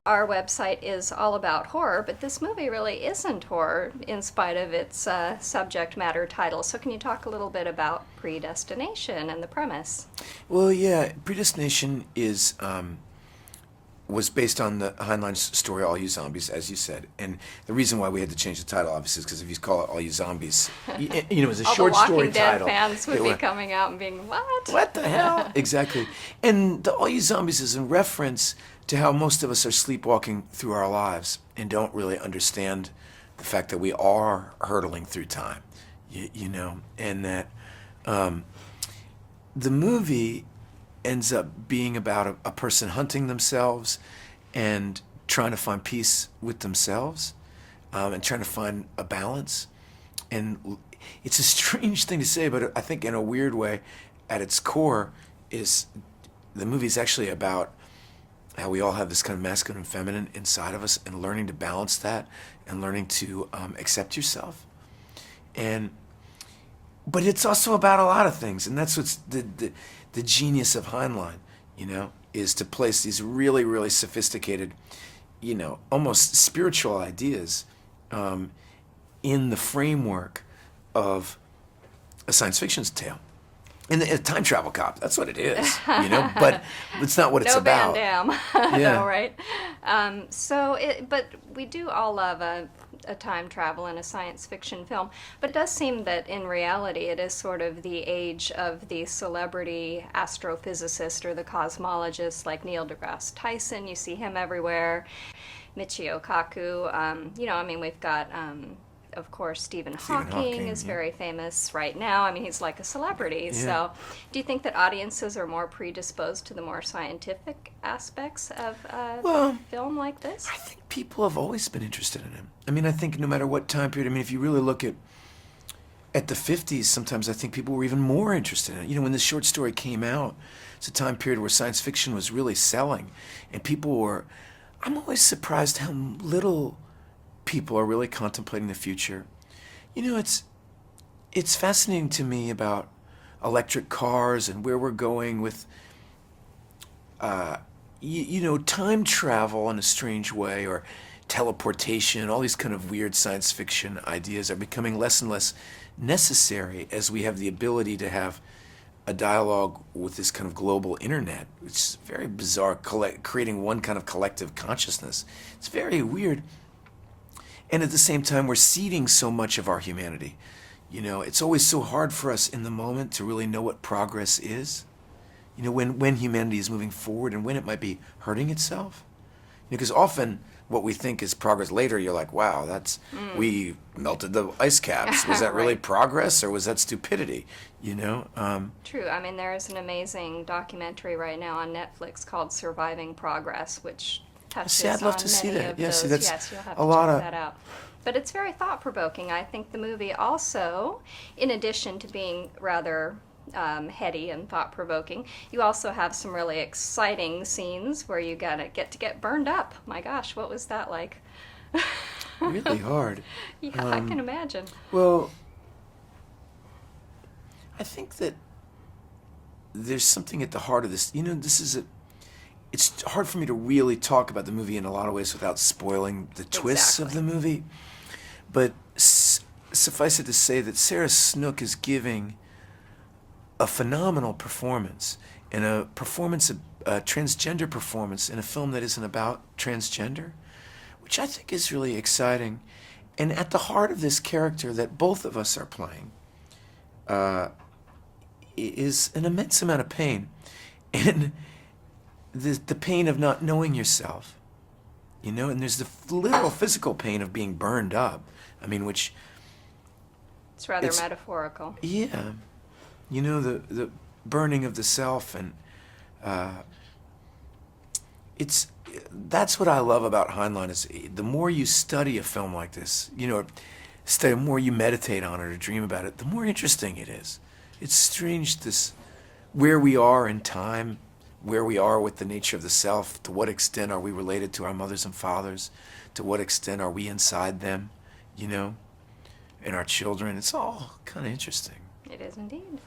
Our website is all about horror, but this movie really isn't horror in spite of its subject matter title. So, can you talk a little bit about Predestination and the premise? Well, yeah, Predestination is was based on the Heinlein story "All You Zombies," as you said, and the reason why we had to change the title, obviously, is because if you call it "All You Zombies," it was a All short the Walking story Dead title. fans would They be were, coming out and being, what? what the hell? Exactly. And the "All You Zombies" is in reference to how most of us are sleepwalking through our lives and don't really understand the fact that we are hurtling through time, and that the movie ends up being about a person hunting themselves and trying to find peace with themselves, and trying to find a balance. And it's a strange thing to say, but I think in a weird way, at its core, is the movie's actually about how we all have this kind of masculine and feminine inside of us, and learning to balance that, and learning to accept yourself. And but it's also about a lot of things, and that's what's the genius of Heinlein, is to place these really, really sophisticated, almost spiritual ideas in the framework of a science fiction tale. And a time travel cop, that's what it is, but it's not what it's No about. Van Damme, Yeah. no, right? But we do all love a time travel in a science fiction film. But it does seem that in reality it is sort of the age of the celebrity astrophysicist or the cosmologist like Neil deGrasse Tyson. You see him everywhere. Michio Kaku. We've got of course, Stephen Stephen Hawking Hawking, is yeah. very famous right now. I mean, he's like a celebrity. Yeah. So, do you think that audiences are more predisposed to the more scientific aspects of Well, film like this? I think people have always been interested in him. I mean, I think no matter what time period, if you really look at the 50s, sometimes I think people were even more interested in it. When this short story came out, it's a time period where science fiction was really selling, and people were, I'm always surprised how little people are really contemplating the future. It's fascinating to me about electric cars and where we're going with time travel in a strange way, or teleportation. All these kind of weird science fiction ideas are becoming less and less necessary as we have the ability to have a dialogue with this kind of global internet, which is very bizarre, creating one kind of collective consciousness. It's very weird. And at the same time, we're ceding so much of our humanity. It's always so hard for us in the moment to really know what progress is. When humanity is moving forward and when it might be hurting itself. Because often what we think is progress later, you're like, wow, we melted the ice caps. Was that really Right. progress, or was that stupidity? True. I mean, there is an amazing documentary right now on Netflix called Surviving Progress, which touches See, I'd love on to see many that. of Yeah, those. see, that's Yes, you'll have a to lot check of- that out. But it's very thought-provoking. I think the movie also, in addition to being rather heady and thought-provoking, you also have some really exciting scenes where you get to get burned up. My gosh, what was that like? Really hard. Yeah, I can imagine. Well, I think that there's something at the heart of this. It's hard for me to really talk about the movie in a lot of ways without spoiling the twists of the movie. But suffice it to say that Sarah Snook is giving a phenomenal performance, and a transgender performance in a film that isn't about transgender, which I think is really exciting. And at the heart of this character that both of us are playing is an immense amount of pain. And the pain of not knowing yourself, and there's the literal physical pain of being burned up. Which... It's rather metaphorical. Yeah. The burning of the self, and that's what I love about Heinlein, is the more you study a film like this, the more you meditate on it or dream about it, the more interesting it is. It's strange, where we are in time, where we are with the nature of the self. To what extent are we related to our mothers and fathers? To what extent are we inside them, and our children? It's all kind of interesting. It is indeed.